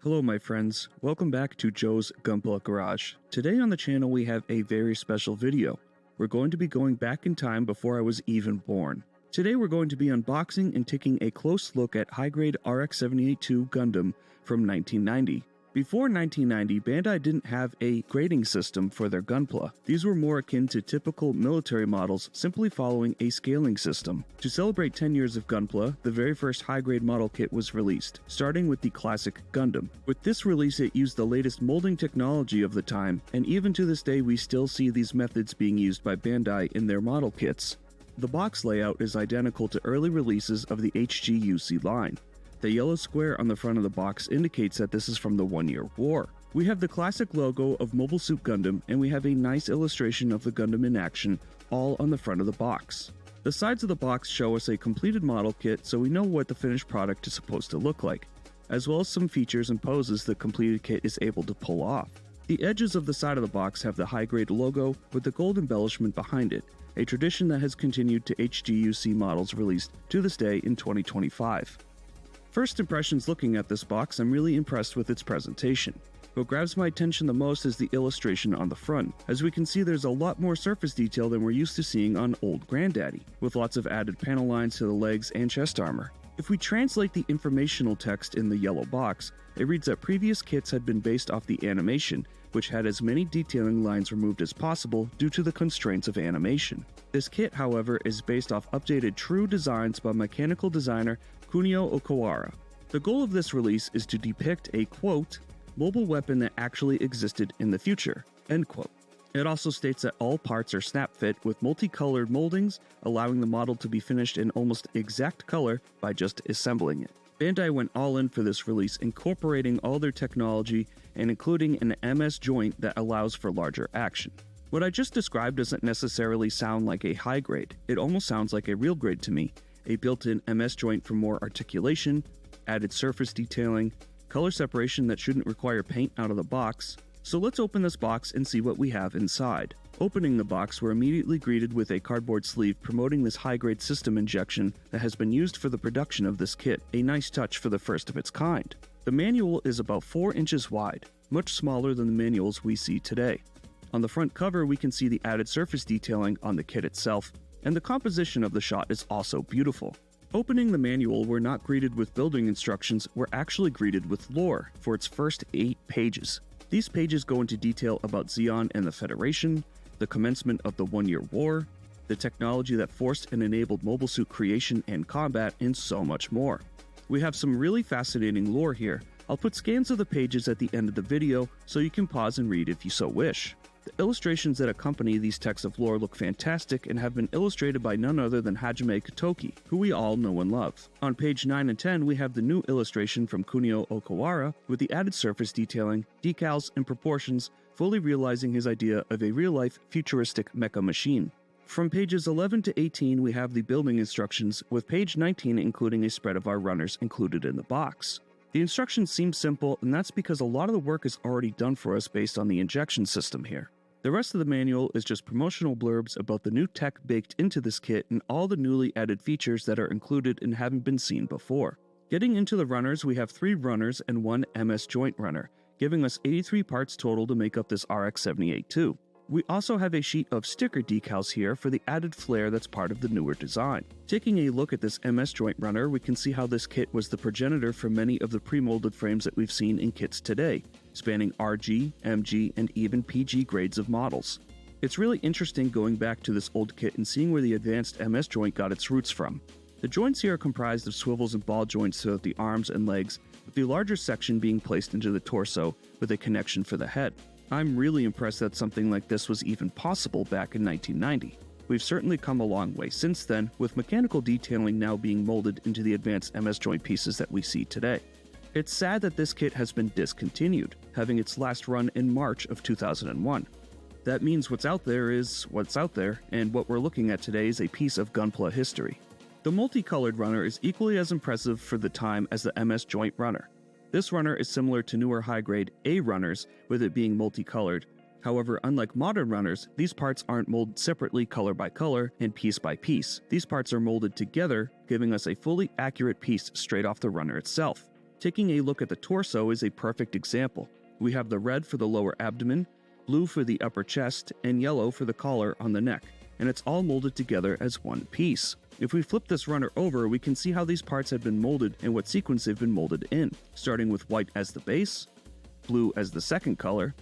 Hello my friends, welcome back to Joe's Gunpla Garage. Today on the channel we have a very special video. We're going to be going back in time before I was even born. Today we're going to be unboxing and taking a close look at high-grade RX-78-2 Gundam from 1990. Before 1990, Bandai didn't have a grading system for their Gunpla. These were more akin to typical military models, simply following a scaling system. To celebrate 10 years of Gunpla, the very first high-grade model kit was released, starting with the classic Gundam. With this release, it used the latest molding technology of the time, and even to this day we still see these methods being used by Bandai in their model kits. The box layout is identical to early releases of the HGUC line. The yellow square on the front of the box indicates that this is from the 1-year war. We have the classic logo of Mobile Suit Gundam, and we have a nice illustration of the Gundam in action, all on the front of the box. The sides of the box show us a completed model kit, so we know what the finished product is supposed to look like, as well as some features and poses the completed kit is able to pull off. The edges of the side of the box have the high-grade logo with the gold embellishment behind it, a tradition that has continued to HGUC models released to this day in 2025. First impressions looking at this box, I'm really impressed with its presentation. What grabs my attention the most is the illustration on the front. As we can see, there's a lot more surface detail than we're used to seeing on old Granddaddy, with lots of added panel lines to the legs and chest armor. If we translate the informational text in the yellow box, it reads that previous kits had been based off the animation, which had as many detailing lines removed as possible due to the constraints of animation. This kit, however, is based off updated true designs by mechanical designer Kunio Okawara. The goal of this release is to depict a, quote, mobile weapon that actually existed in the future, end quote. It also states that all parts are snap-fit with multicolored moldings, allowing the model to be finished in almost exact color by just assembling it. Bandai went all in for this release, incorporating all their technology and including an MS joint that allows for larger action. What I just described doesn't necessarily sound like a high grade, it almost sounds like a real grade to me. A built-in MS joint for more articulation, added surface detailing, color separation that shouldn't require paint out of the box. So let's open this box and see what we have inside. Opening the box, we're immediately greeted with a cardboard sleeve promoting this high-grade system injection that has been used for the production of this kit, a nice touch for the first of its kind. The manual is about 4 inches wide, much smaller than the manuals we see today. On the front cover, we can see the added surface detailing on the kit itself, and the composition of the shot is also beautiful. Opening the manual, we're not greeted with building instructions, we're actually greeted with lore for its first 8 pages. These pages go into detail about Zeon and the Federation, the commencement of the 1-year war, the technology that forced and enabled mobile suit creation and combat, and so much more. We have some really fascinating lore here. I'll put scans of the pages at the end of the video so you can pause and read if you so wish. The illustrations that accompany these texts of lore look fantastic and have been illustrated by none other than Hajime Kotoki, who we all know and love. On page 9 and 10, we have the new illustration from Kunio Okawara with the added surface detailing, decals, and proportions, fully realizing his idea of a real-life futuristic mecha machine. From pages 11 to 18, we have the building instructions, with page 19 including a spread of our runners included in the box. The instructions seem simple, and that's because a lot of the work is already done for us based on the injection system here. The rest of the manual is just promotional blurbs about the new tech baked into this kit and all the newly added features that are included and haven't been seen before. Getting into the runners, we have 3 runners and 1 MS joint runner, giving us 83 parts total to make up this RX-78-2. We also have a sheet of sticker decals here for the added flair that's part of the newer design. Taking a look at this MS joint runner, we can see how this kit was the progenitor for many of the pre-molded frames that we've seen in kits today, spanning RG, MG, and even PG grades of models. It's really interesting going back to this old kit and seeing where the advanced MS joint got its roots from. The joints here are comprised of swivels and ball joints throughout the arms and legs, with the larger section being placed into the torso with a connection for the head. I'm really impressed that something like this was even possible back in 1990. We've certainly come a long way since then, with mechanical detailing now being molded into the advanced MS joint pieces that we see today. It's sad that this kit has been discontinued, having its last run in March of 2001. That means what's out there is what's out there, and what we're looking at today is a piece of Gunpla history. The multicolored runner is equally as impressive for the time as the MS joint runner. This runner is similar to newer high-grade A runners, with it being multicolored. However, unlike modern runners, these parts aren't molded separately color by color and piece by piece. These parts are molded together, giving us a fully accurate piece straight off the runner itself. Taking a look at the torso is a perfect example. We have the red for the lower abdomen, blue for the upper chest, and yellow for the collar on the neck, and it's all molded together as one piece. If we flip this runner over, we can see how these parts have been molded and what sequence they've been molded in, starting with white as the base, blue as the second color,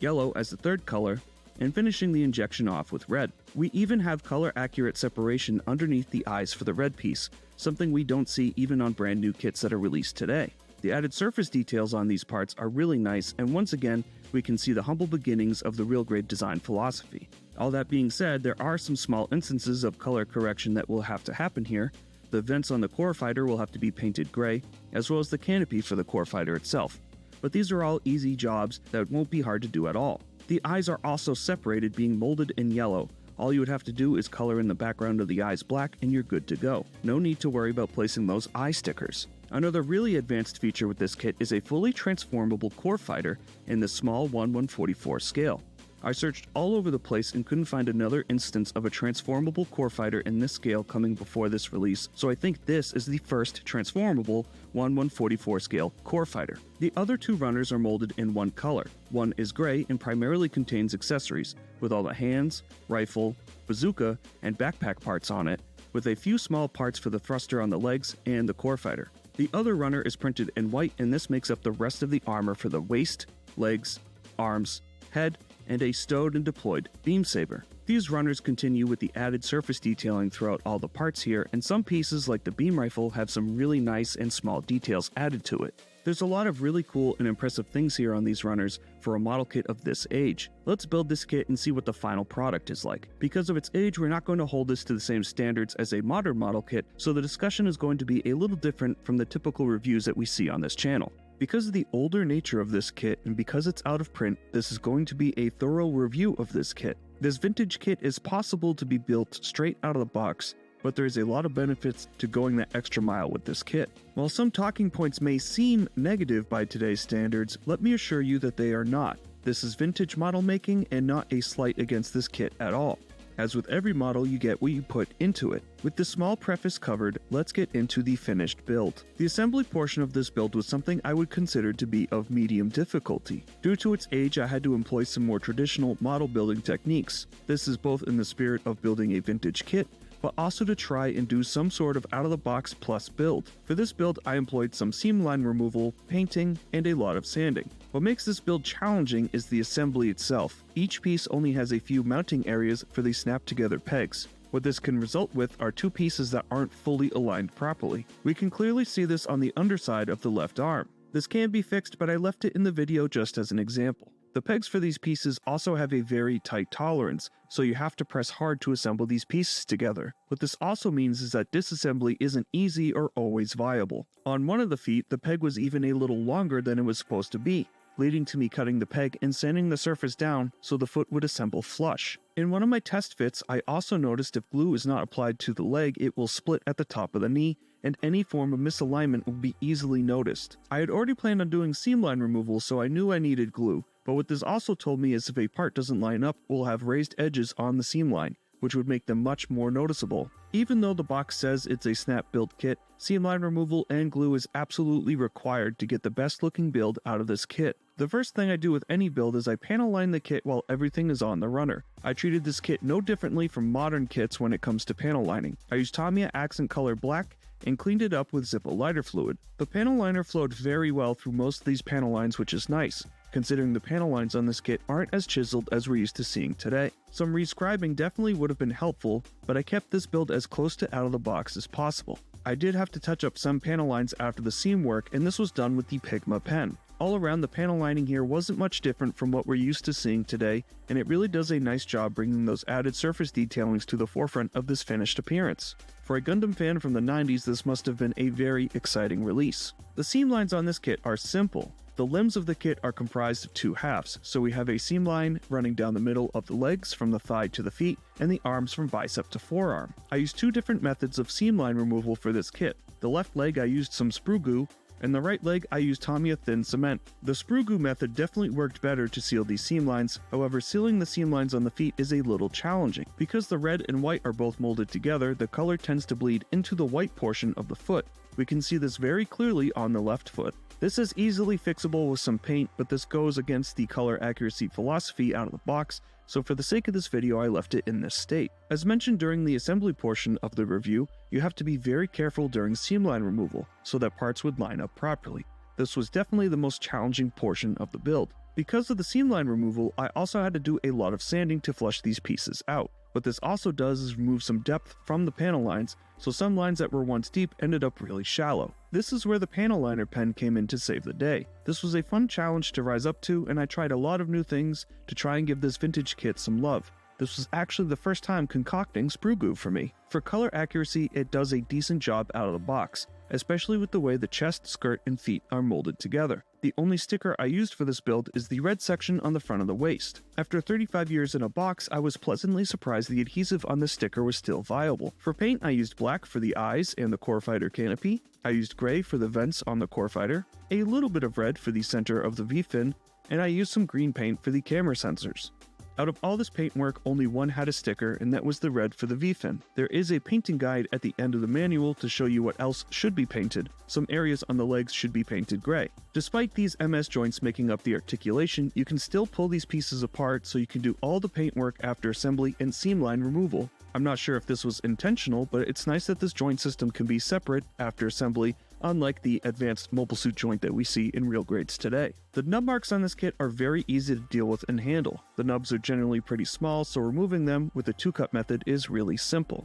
yellow as the third color, and finishing the injection off with red. We even have color-accurate separation underneath the eyes for the red piece, something we don't see even on brand new kits that are released today. The added surface details on these parts are really nice, and once again, we can see the humble beginnings of the real grade design philosophy. All that being said, there are some small instances of color correction that will have to happen here. The vents on the Corefighter will have to be painted gray, as well as the canopy for the Corefighter itself. But these are all easy jobs that won't be hard to do at all. The eyes are also separated, being molded in yellow. All you would have to do is color in the background of the eyes black and you're good to go. No need to worry about placing those eye stickers. Another really advanced feature with this kit is a fully transformable Corefighter in the small 1/144 scale. I searched all over the place and couldn't find another instance of a transformable Corefighter in this scale coming before this release, so I think this is the first transformable 1/144 scale Corefighter. The other two runners are molded in one color. One is gray and primarily contains accessories, with all the hands, rifle, bazooka, and backpack parts on it, with a few small parts for the thruster on the legs and the Corefighter. The other runner is printed in white, and this makes up the rest of the armor for the waist, legs, arms, head, and a stowed and deployed beam saber. These runners continue with the added surface detailing throughout all the parts here, and some pieces like the beam rifle have some really nice and small details added to it. There's a lot of really cool and impressive things here on these runners for a model kit of this age. Let's build this kit and see what the final product is like. Because of its age, we're not going to hold this to the same standards as a modern model kit, so the discussion is going to be a little different from the typical reviews that we see on this channel. Because of the older nature of this kit and because it's out of print, this is going to be a thorough review of this kit. This vintage kit is possible to be built straight out of the box, but there is a lot of benefits to going that extra mile with this kit. While some talking points may seem negative by today's standards, let me assure you that they are not. This is vintage model making and not a slight against this kit at all. As with every model, you get what you put into it. With this small preface covered, let's get into the finished build. The assembly portion of this build was something I would consider to be of medium difficulty. Due to its age, I had to employ some more traditional model building techniques. This is both in the spirit of building a vintage kit, but also to try and do some sort of out-of-the-box plus build. For this build, I employed some seam line removal, painting, and a lot of sanding. What makes this build challenging is the assembly itself. Each piece only has a few mounting areas for the snap-together pegs. What this can result with are two pieces that aren't fully aligned properly. We can clearly see this on the underside of the left arm. This can be fixed, but I left it in the video just as an example. The pegs for these pieces also have a very tight tolerance, so you have to press hard to assemble these pieces together. What this also means is that disassembly isn't easy or always viable. On one of the feet, the peg was even a little longer than it was supposed to be, leading to me cutting the peg and sanding the surface down so the foot would assemble flush. In one of my test fits, I also noticed if glue is not applied to the leg, it will split at the top of the knee, and any form of misalignment will be easily noticed. I had already planned on doing seam line removal, so I knew I needed glue. But what this also told me is if a part doesn't line up, we'll have raised edges on the seam line, which would make them much more noticeable. Even though the box says it's a snap-built kit, seam line removal and glue is absolutely required to get the best looking build out of this kit. The first thing I do with any build is I panel line the kit while everything is on the runner. I treated this kit no differently from modern kits when it comes to panel lining. I used Tamiya accent color black and cleaned it up with Zippo lighter fluid. The panel liner flowed very well through most of these panel lines, which is nice, considering the panel lines on this kit aren't as chiseled as we're used to seeing today. Some rescribing definitely would have been helpful, but I kept this build as close to out of the box as possible. I did have to touch up some panel lines after the seam work, and this was done with the Pigma pen. All around, the panel lining here wasn't much different from what we're used to seeing today, and it really does a nice job bringing those added surface detailings to the forefront of this finished appearance. For a Gundam fan from the 90s, this must have been a very exciting release. The seam lines on this kit are simple. The limbs of the kit are comprised of two halves, so we have a seam line running down the middle of the legs from the thigh to the feet, and the arms from bicep to forearm. I used two different methods of seam line removal for this kit. The left leg I used some sprue glue, and the right leg I used Tamiya thin cement. The sprue glue method definitely worked better to seal these seam lines, however sealing the seam lines on the feet is a little challenging. Because the red and white are both molded together, the color tends to bleed into the white portion of the foot. We can see this very clearly on the left foot. This is easily fixable with some paint, but this goes against the color accuracy philosophy out of the box, so for the sake of this video I left it in this state. As mentioned during the assembly portion of the review, you have to be very careful during seam line removal, so that parts would line up properly. This was definitely the most challenging portion of the build. Because of the seam line removal, I also had to do a lot of sanding to flush these pieces out. What this also does is remove some depth from the panel lines, so some lines that were once deep ended up really shallow. This is where the panel liner pen came in to save the day. This was a fun challenge to rise up to, and I tried a lot of new things to try and give this vintage kit some love. This was actually the first time concocting sprue goo for me. For color accuracy, it does a decent job out of the box, especially with the way the chest, skirt, and feet are molded together. The only sticker I used for this build is the red section on the front of the waist. After 35 years in a box, I was pleasantly surprised the adhesive on this sticker was still viable. For paint, I used black for the eyes and the Corefighter canopy. I used gray for the vents on the Corefighter, a little bit of red for the center of the V-fin, and I used some green paint for the camera sensors. Out of all this paintwork, only one had a sticker, and that was the red for the V-fin. There is a painting guide at the end of the manual to show you what else should be painted. Some areas on the legs should be painted gray. Despite these MS joints making up the articulation, you can still pull these pieces apart so you can do all the paintwork after assembly and seam line removal. I'm not sure if this was intentional, but it's nice that this joint system can be separate after assembly, unlike the advanced mobile suit joint that we see in real grades today. The nub marks on this kit are very easy to deal with and handle. The nubs are generally pretty small, so removing them with the 2-cut method is really simple.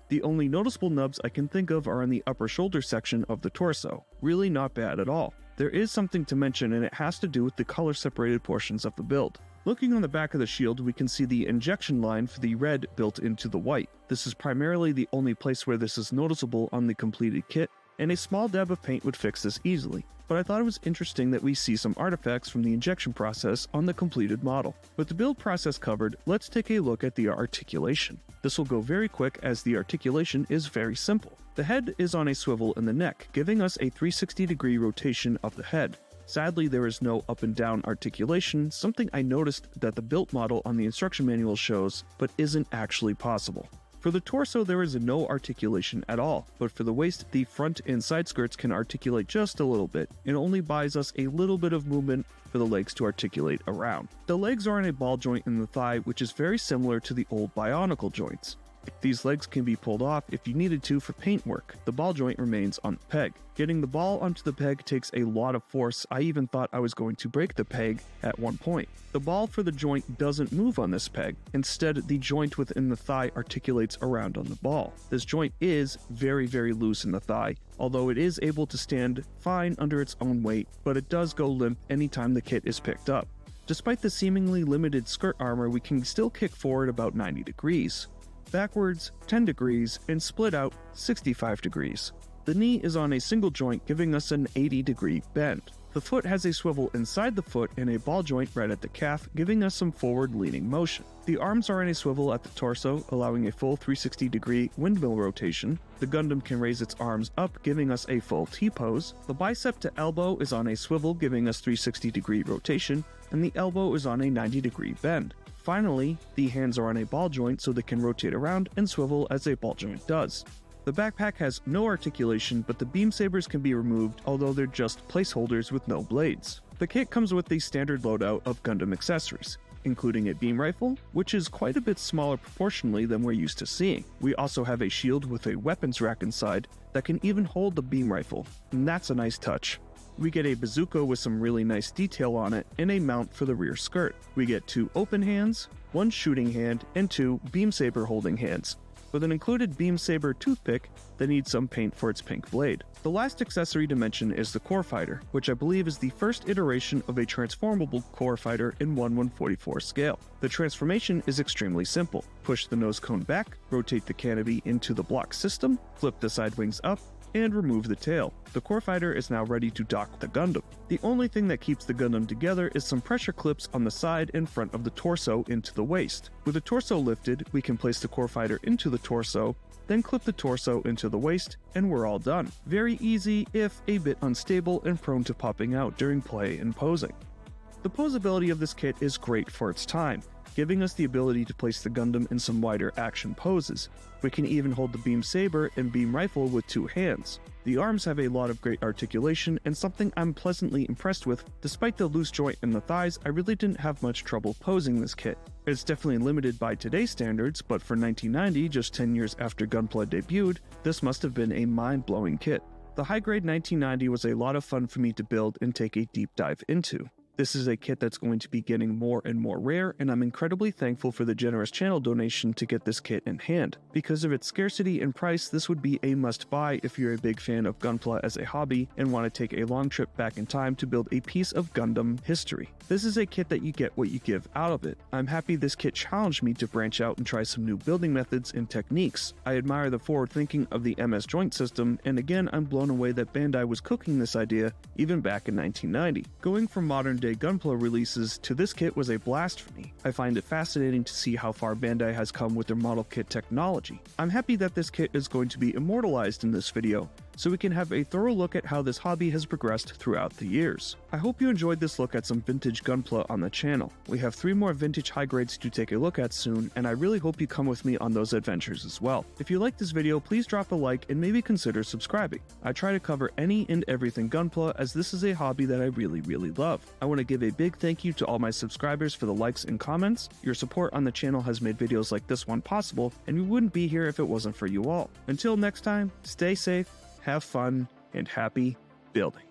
The only noticeable nubs I can think of are on the upper shoulder section of the torso. Really not bad at all. There is something to mention, and it has to do with the color separated portions of the build. Looking on the back of the shield, we can see the injection line for the red built into the white. This is primarily the only place where this is noticeable on the completed kit, and a small dab of paint would fix this easily. But I thought it was interesting that we see some artifacts from the injection process on the completed model. With the build process covered, let's take a look at the articulation. This will go very quick as the articulation is very simple. The head is on a swivel in the neck, giving us a 360-degree rotation of the head. Sadly, there is no up and down articulation, something I noticed that the built model on the instruction manual shows, but isn't actually possible. For the torso, there is no articulation at all, but for the waist, the front and side skirts can articulate just a little bit. It only buys us a little bit of movement for the legs to articulate around. The legs are in a ball joint in the thigh, which is very similar to the old Bionicle joints. These legs can be pulled off if you needed to for paint work. The ball joint remains on the peg. Getting the ball onto the peg takes a lot of force. I even thought I was going to break the peg at one point. The ball for the joint doesn't move on this peg. Instead, the joint within the thigh articulates around on the ball. This joint is very loose in the thigh, although it is able to stand fine under its own weight, but it does go limp anytime the kit is picked up. Despite the seemingly limited skirt armor, we can still kick forward about 90 degrees. Backwards 10 degrees, and split out 65 degrees. The knee is on a single joint, giving us an 80-degree bend. The foot has a swivel inside the foot and a ball joint right at the calf, giving us some forward-leaning motion. The arms are in a swivel at the torso, allowing a full 360-degree windmill rotation. The Gundam can raise its arms up, giving us a full T-pose. The bicep to elbow is on a swivel, giving us 360-degree rotation, and the elbow is on a 90-degree bend. Finally, the hands are on a ball joint so they can rotate around and swivel as a ball joint does. The backpack has no articulation, but the beam sabers can be removed, although they're just placeholders with no blades. The kit comes with the standard loadout of Gundam accessories, including a beam rifle, which is quite a bit smaller proportionally than we're used to seeing. We also have a shield with a weapons rack inside that can even hold the beam rifle, and that's a nice touch. We get a bazooka with some really nice detail on it and a mount for the rear skirt. We get 2 open hands, 1 shooting hand, and 2 beam saber holding hands, with an included beam saber toothpick that needs some paint for its pink blade. The last accessory to mention is the Corefighter, which I believe is the first iteration of a transformable Corefighter in 1/144 scale. The transformation is extremely simple. Push the nose cone back, rotate the canopy into the block system, flip the side wings up, and remove the tail. The Corefighter is now ready to dock the Gundam. The only thing that keeps the Gundam together is some pressure clips on the side and front of the torso into the waist. With the torso lifted, we can place the Corefighter into the torso, then clip the torso into the waist, and we're all done. Very easy, if a bit unstable and prone to popping out during play and posing. The posability of this kit is great for its time, giving us the ability to place the Gundam in some wider action poses. We can even hold the beam saber and beam rifle with two hands. The arms have a lot of great articulation and something I'm pleasantly impressed with. Despite the loose joint in the thighs, I really didn't have much trouble posing this kit. It's definitely limited by today's standards, but for 1990, just 10 years after Gunpla debuted, this must have been a mind-blowing kit. The high grade 1990 was a lot of fun for me to build and take a deep dive into. This is a kit that's going to be getting more and more rare, and I'm incredibly thankful for the generous channel donation to get this kit in hand. Because of its scarcity and price, this would be a must-buy if you're a big fan of Gunpla as a hobby and want to take a long trip back in time to build a piece of Gundam history. This is a kit that you get what you give out of it. I'm happy this kit challenged me to branch out and try some new building methods and techniques. I admire the forward thinking of the MS joint system, and again I'm blown away that Bandai was cooking this idea even back in 1990. Going from modern day Gunpla releases to this kit was a blast for me. I find it fascinating to see how far Bandai has come with their model kit technology. I'm happy that this kit is going to be immortalized in this video, so we can have a thorough look at how this hobby has progressed throughout the years. I hope you enjoyed this look at some vintage Gunpla on the channel. We have 3 more vintage high grades to take a look at soon, and I really hope you come with me on those adventures as well. If you like this video, please drop a like and maybe consider subscribing. I try to cover any and everything Gunpla, as this is a hobby that I really love. I want to give a big thank you to all my subscribers for the likes and comments. Your support on the channel has made videos like this one possible, and we wouldn't be here if it wasn't for you all. Until next time, stay safe, have fun, and happy building.